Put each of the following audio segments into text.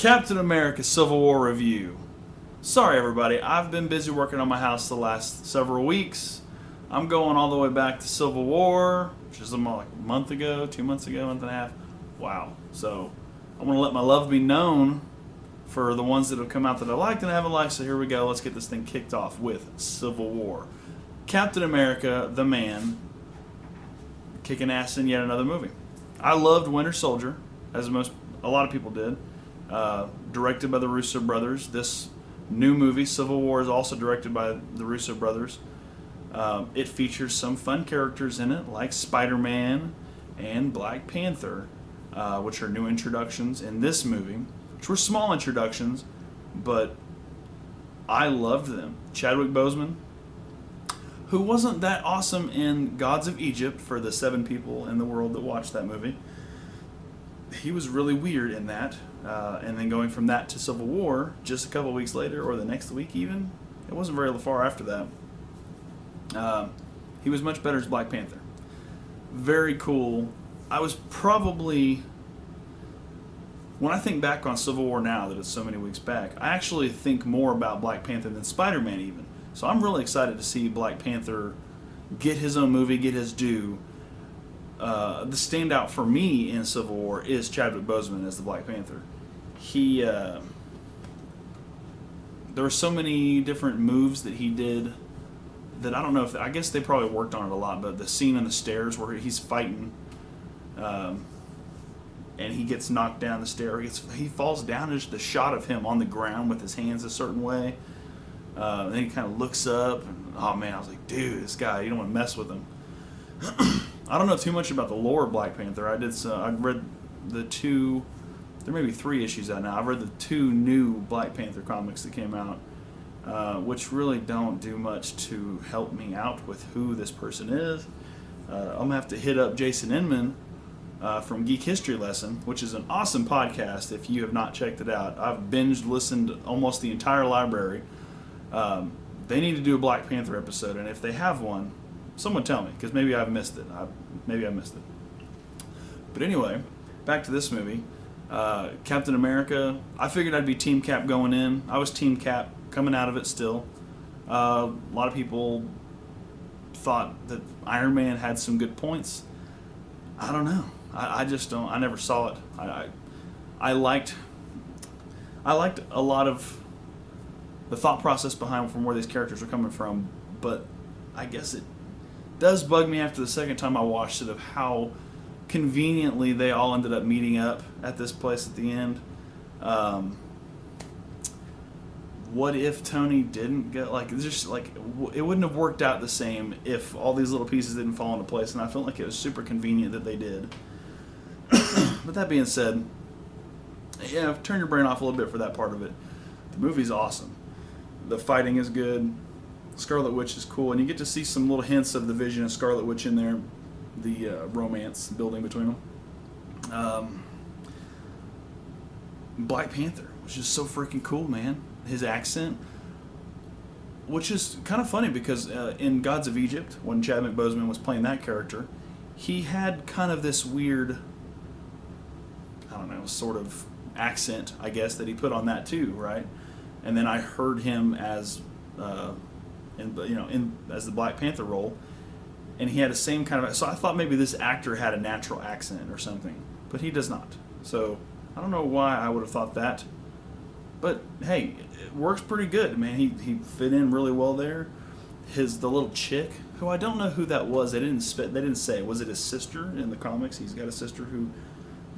Captain America Civil War review. Sorry everybody, I've been busy working on my house the last several weeks. I'm going all the way back to Civil War, which is like a month ago, 2 months ago, month and a half. Wow. So I want to let my love be known for the ones that have come out that I liked and I haven't liked. So here we go. Let's get this thing kicked off with Civil War. Captain America, the man, kicking ass in yet another movie. I loved Winter Soldier, as a lot of people did. Directed by the Russo brothers. This new movie, Civil War, is also directed by the Russo brothers. It features some fun characters in it, like Spider-Man and Black Panther, which are new introductions in this movie, which were small introductions, but I loved them. Chadwick Boseman, who wasn't that awesome in Gods of Egypt for the 7 people in the world that watched that movie. He was really weird in that. And then going from that to Civil War, just a couple weeks later, or the next week even, it wasn't very far after that. He was much better as Black Panther. Very cool. I was probably, when I think back on Civil War now, that it's so many weeks back, I actually think more about Black Panther than Spider-Man even. So I'm really excited to see Black Panther get his own movie, get his due. The standout for me in Civil War is Chadwick Boseman as the Black Panther. There were so many different moves that he did that I don't know if, I guess they probably worked on it a lot, but the scene on the stairs where he's fighting and he gets knocked down the stair, he falls down, and just the shot of him on the ground with his hands a certain way, and then he kind of looks up, and oh man, I was like, dude, this guy, you don't want to mess with him. I don't know too much about the lore of Black Panther. I read the 2, there may be 3 issues out now. I've read the 2 new Black Panther comics that came out, which really don't do much to help me out with who this person is. I'm going to have to hit up Jason Inman from Geek History Lesson, which is an awesome podcast if you have not checked it out. I've binged listened almost the entire library. They need to do a Black Panther episode, and if they have one, someone tell me, because maybe I've missed it. Maybe I missed it. But anyway, back to this movie. Captain America, I figured I'd be Team Cap going in. I was Team Cap coming out of it still. A lot of people thought that Iron Man had some good points. I don't know. I just don't. I never saw it. I liked a lot of the thought process behind from where these characters are coming from, but I guess it does bug me after the second time I watched it of how conveniently they all ended up meeting up at this place at the end. What if Tony didn't get, it wouldn't have worked out the same if all these little pieces didn't fall into place, and I felt like it was super convenient that they did. But that being said, yeah, turn your brain off a little bit for that part of it. The movie's awesome. The fighting is good. Scarlet Witch is cool, and you get to see some little hints of the Vision and Scarlet Witch in there, the romance building between them. Black Panther, which is so freaking cool, man. His accent, which is kind of funny because in Gods of Egypt, when Chadwick Boseman was playing that character, he had kind of this weird, I don't know, sort of accent, I guess, that he put on that too, right? And then I heard him as as the Black Panther role, and he had the same kind of. So I thought maybe this actor had a natural accent or something, but he does not. So I don't know why I would have thought that, but hey, it works pretty good, man. He fit in really well there. The little chick, who I don't know who that was. They didn't say. Was it his sister in the comics? He's got a sister who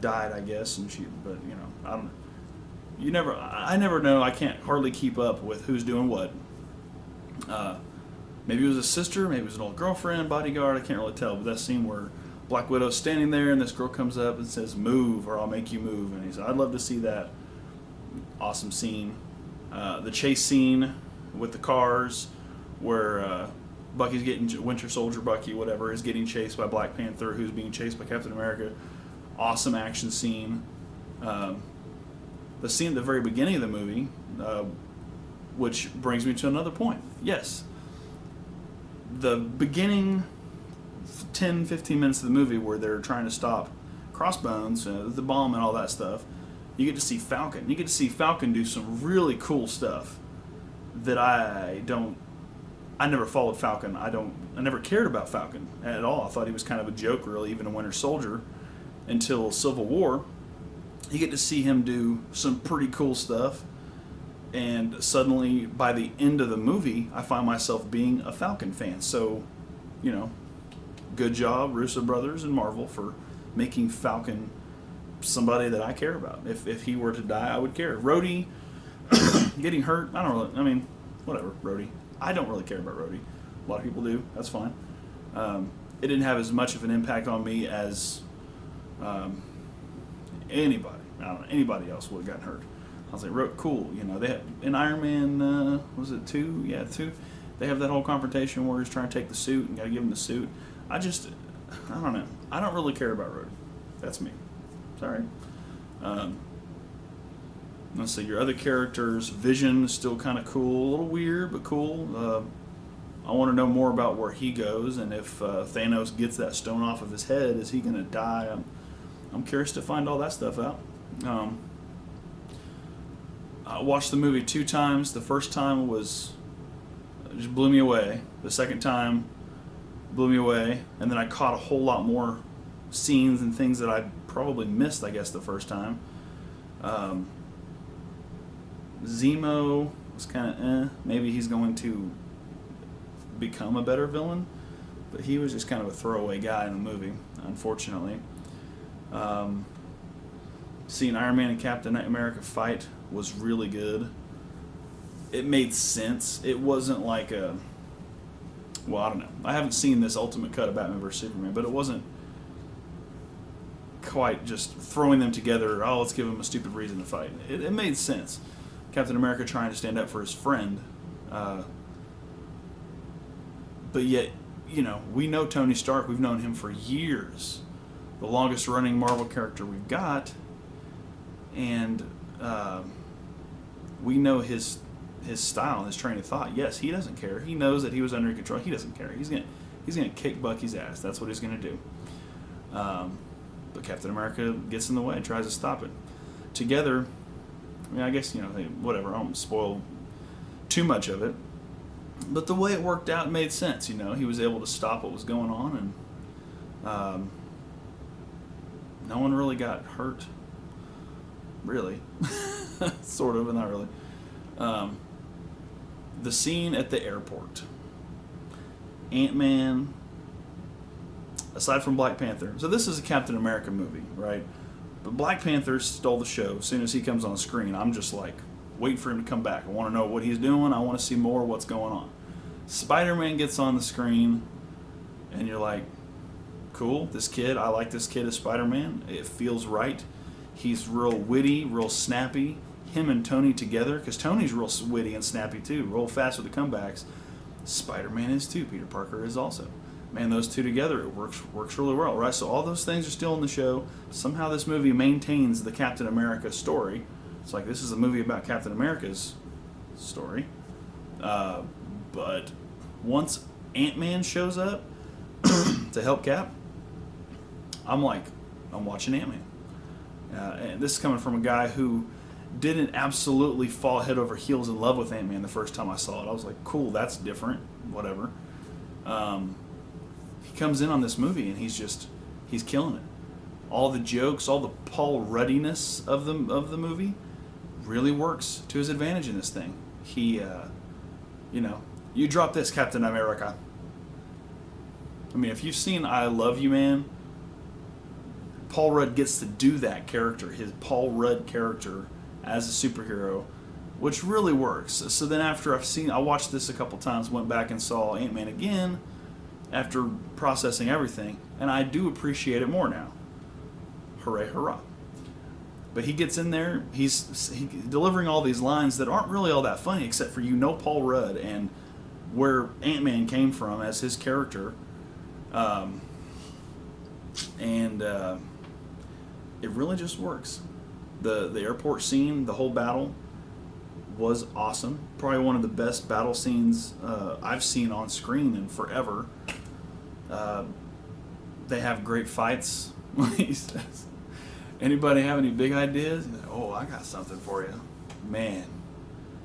died, I guess, and but I don't know. I never know. I can't hardly keep up with who's doing what. Maybe it was a sister, maybe it was an old girlfriend, bodyguard, I can't really tell, but that scene where Black Widow's standing there and this girl comes up and says, "Move or I'll make you move," and he said, "I'd love to see that." Awesome scene. The chase scene with the cars where Bucky's getting, Winter Soldier Bucky, whatever, is getting chased by Black Panther, who's being chased by Captain America. Awesome action scene. The scene at the very beginning of the movie, which brings me to another point. Yes, the beginning 10-15 minutes of the movie where they're trying to stop Crossbones, the bomb and all that stuff, You get to see Falcon. You get to see Falcon do some really cool stuff that I never followed Falcon. I never cared about Falcon at all. I thought he was kind of a joke, really, even in Winter Soldier, until Civil War. You get to see him do some pretty cool stuff, and suddenly, by the end of the movie, I find myself being a Falcon fan. So, good job, Russo brothers and Marvel, for making Falcon somebody that I care about. If he were to die, I would care. Rhodey getting hurt, whatever, Rhodey. I don't really care about Rhodey. A lot of people do. That's fine. It didn't have as much of an impact on me as anybody. I don't know, anybody else would have gotten hurt. I was like, cool. They had in Iron Man, was it 2? Yeah, 2. They have that whole confrontation where he's trying to take the suit and got to give him the suit. I don't know. I don't really care about Rhodey. That's me. Sorry. Let's see, your other characters. Vision is still kind of cool. A little weird, but cool. I want to know more about where he goes, and if Thanos gets that stone off of his head, is he going to die? I'm curious to find all that stuff out. I watched the movie 2 times. The first time just blew me away. The second time blew me away, and then I caught a whole lot more scenes and things that I probably missed, I guess, the first time. Zemo was kind of maybe he's going to become a better villain, but he was just kind of a throwaway guy in the movie, unfortunately. Seeing Iron Man and Captain America fight was really good. It made sense. It wasn't like I don't know. I haven't seen this Ultimate Cut of Batman vs. Superman, but it wasn't quite just throwing them together, let's give them a stupid reason to fight. It made sense. Captain America trying to stand up for his friend. But yet, we know Tony Stark. We've known him for years. The longest running Marvel character we've got. And we know his style and his train of thought. Yes, he doesn't care. He knows that he was under control. He doesn't care. He's gonna kick Bucky's ass. That's what he's gonna do. But Captain America gets in the way and tries to stop it. Together, I guess, whatever, I don't spoil too much of it. But the way it worked out made sense, He was able to stop what was going on, and no one really got hurt. Really. Sort of, but not really. The scene at the airport. Ant-Man, aside from Black Panther. So this is a Captain America movie, right? But Black Panther stole the show. As soon as he comes on screen, I'm just like, waiting for him to come back. I want to know what he's doing. I want to see more of what's going on. Spider-Man gets on the screen, and you're like, cool, this kid, I like this kid as Spider-Man. It feels right. He's real witty, real snappy. Him and Tony together, because Tony's real witty and snappy too, real fast with the comebacks. Spider-Man is too. Peter Parker is also. Man, those two together, it works really well, right? So all those things are still in the show. Somehow this movie maintains the Captain America story. It's like, this is a movie about Captain America's story. But once Ant-Man shows up to help Cap, I'm watching Ant-Man. And this is coming from a guy who didn't absolutely fall head over heels in love with Ant-Man the first time I saw it. I was like, cool, that's different, whatever. He comes in on this movie and he's killing it. All the jokes, all the Paul Ruddiness of the movie really works to his advantage in this thing. He, you drop this, Captain America. I mean, if you've seen I Love You, Man, Paul Rudd gets to do that character, his Paul Rudd character as a superhero, which really works. So then after I watched this a couple times, went back and saw Ant-Man again after processing everything, and I do appreciate it more now. Hooray, hurrah. But he gets in there, he's delivering all these lines that aren't really all that funny, except for Paul Rudd and where Ant-Man came from as his character. It really just works. The airport scene, the whole battle was awesome. Probably one of the best battle scenes I've seen on screen in forever. They have great fights, he says. Anybody have any big ideas? Oh, I got something for you, man.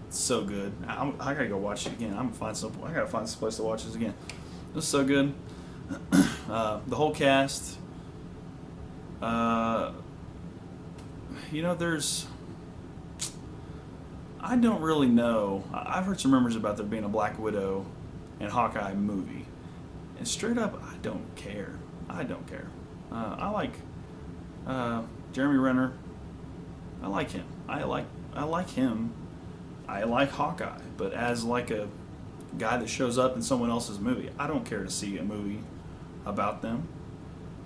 It's so good. I gotta go watch it again. I gotta find some place to watch this again. It's so good. The whole cast. There's. I don't really know. I've heard some rumors about there being a Black Widow and Hawkeye movie, and straight up, I don't care. I don't care. I like Jeremy Renner. I like him. I like him. I like Hawkeye, but as like a guy that shows up in someone else's movie, I don't care to see a movie about them.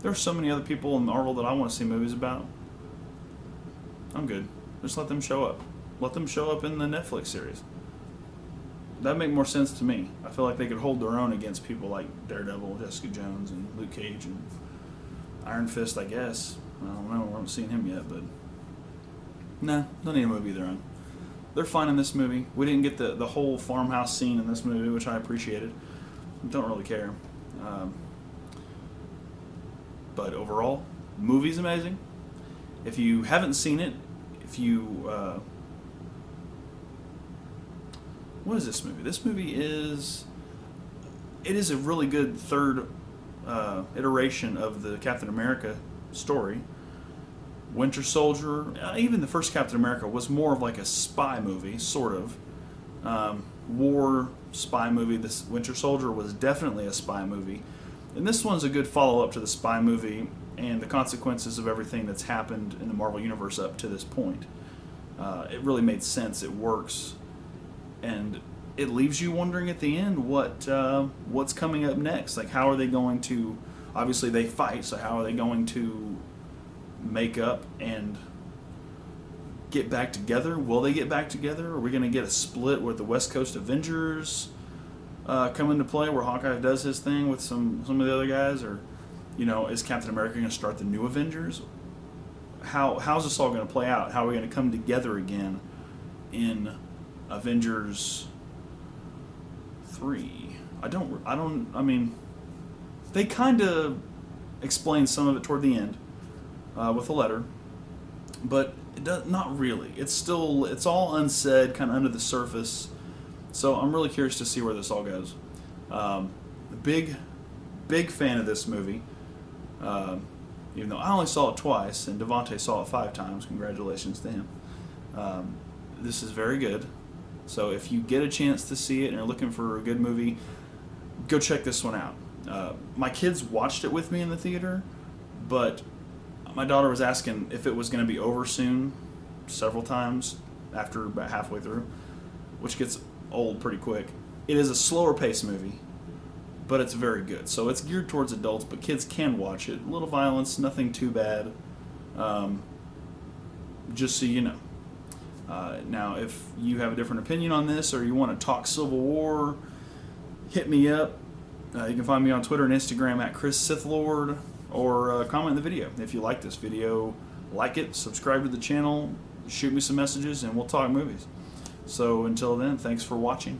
There's so many other people in Marvel that I want to see movies about. I'm good. Just let them show up. Let them show up in the Netflix series. That'd make more sense to me. I feel like they could hold their own against people like Daredevil, Jessica Jones, and Luke Cage, and Iron Fist, I guess. I don't know. I haven't seen him yet, but nah, don't need a movie of their own. They're fine in this movie. We didn't get the whole farmhouse scene in this movie, which I appreciated. Don't really care. But overall, movie's amazing. If you haven't seen it, what is this movie? This movie is a really good third iteration of the Captain America story. Winter Soldier, even the first Captain America was more of like a spy movie, sort of. War spy movie. This Winter Soldier was definitely a spy movie. And this one's a good follow-up to the spy movie and the consequences of everything that's happened in the Marvel Universe up to this point. It really made sense. It works. And it leaves you wondering at the end what's coming up next. Like, how are they going to... Obviously, they fight, so how are they going to make up and get back together? Will they get back together? Are we going to get a split with the West Coast Avengers come into play, where Hawkeye does his thing with some of the other guys? Or, is Captain America going to start the new Avengers? How's this all going to play out? How are we going to come together again in Avengers 3? I mean, they kind of explain some of it toward the end with a letter, but not really. It's all unsaid, kind of under the surface. So I'm really curious to see where this all goes. Big fan of this movie. Even though I only saw it twice, and Devontae saw it 5 times. Congratulations to him. This is very good. So if you get a chance to see it and are looking for a good movie, go check this one out. My kids watched it with me in the theater, but my daughter was asking if it was going to be over soon several times after about halfway through, which gets old pretty quick. It is a slower paced movie, but it's very good. So it's geared towards adults, but kids can watch it. A little violence, nothing too bad. Just so you know. Now, if you have a different opinion on this, or you want to talk Civil War, hit me up. You can find me on Twitter and Instagram at Chris Sithlord, or comment in the video. If you like this video, like it, subscribe to the channel, shoot me some messages, and we'll talk movies. So until then, thanks for watching.